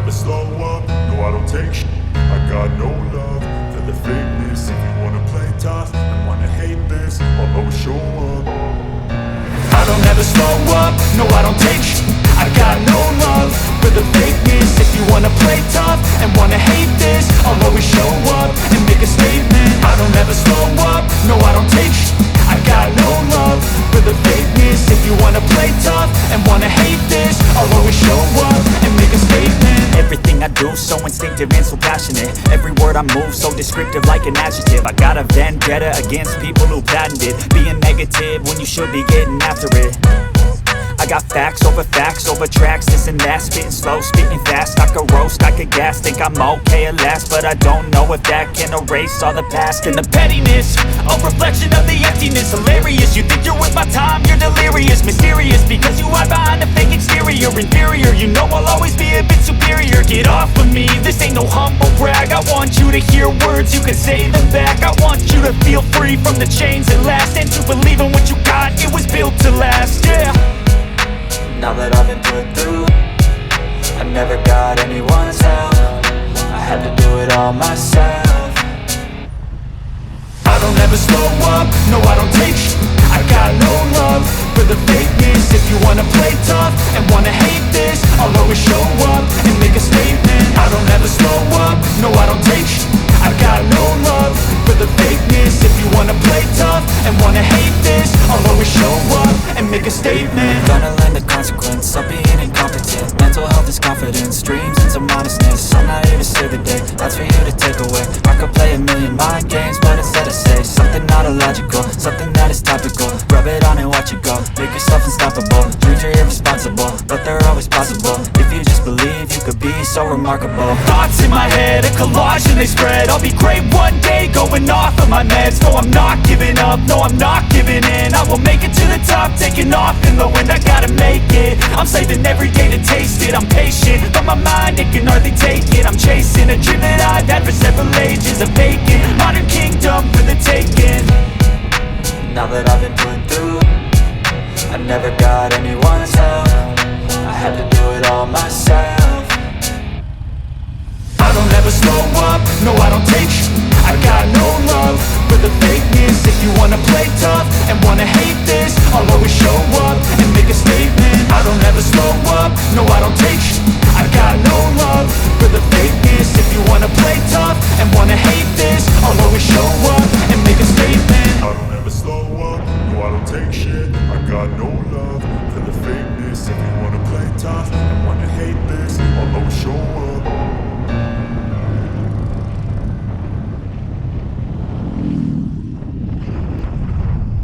never slow up, no I don't take shit. I got no love for the fakeness. If you wanna play tough and wanna hate this, I'll always show up. I don't ever slow up, no I don't take shit. I got no love for the fakeness. If you wanna play tough and wanna hate this, I'll always show up and make a statement. I don't ever slow up, no I don't take shit. I got no love for the fakeness. If you wanna play tough and wanna hate this, I'll always show up and make a statement. Everything I do so instinctive and so passionate. Every word I move so descriptive like an adjective. I got a vendetta against people who patented being negative when you should be getting after it. I got facts over tracks, this and that. Spitting slow, spitting fast, I could roast, I could gas. Think I'm okay at last, but I don't know if that can erase all the past. And the pettiness, a reflection of the emptiness. Hilarious, you think you're with my time, you're delirious. Mysterious, because you hide behind a fake exterior. Inferior, you know I'll always be a bit superior. Get off of me, this ain't no humble brag. I want you to hear words, you can say them back. I want you to feel free from the chains that last, and to believe in what you got, it was built to last, yeah. Now that I've been put through, I never got anyone's help. I had to do it all myself. I don't ever slow up, no I don't take shit. I got no love for the fakeness. If you wanna play tough and wanna hate this, I'll always show up and make a statement. I don't ever slow up, no I don't take shit. I got no love for the fakeness. If you wanna play tough and wanna hate this, I'll always show up and make a statement. Gonna learn the consequence of being incompetent. Mental health is confidence, dreams and some honestness. I'm not here to save the day, that's for you to take away. I could play a million mind games, but instead I say something not illogical, something that is topical. Rub it on and watch it go, make yourself unstoppable. Dreams are irresponsible, but they're always possible. If you just believe, you could be so remarkable. Thoughts in my head, a collage and they spread. I'll be great one day, going off of my meds. No, I'm not giving up, no, I'm not giving in. I will make it to the top, taking off in the wind. I gotta make it, I'm saving every day to taste it. I'm patient, but my mind, it can hardly take it. I'm chasing a dream that I've had for several ages. A vacant, modern kingdom for the taking. Now that I've been put through, I never got anyone's help. I had to do it all myself. I don't ever slow up, no I don't take shit. I got no love for the fakeness. If you wanna play tough and wanna hate this, I'll always show up and make a statement. I don't ever slow up, no I don't take shit.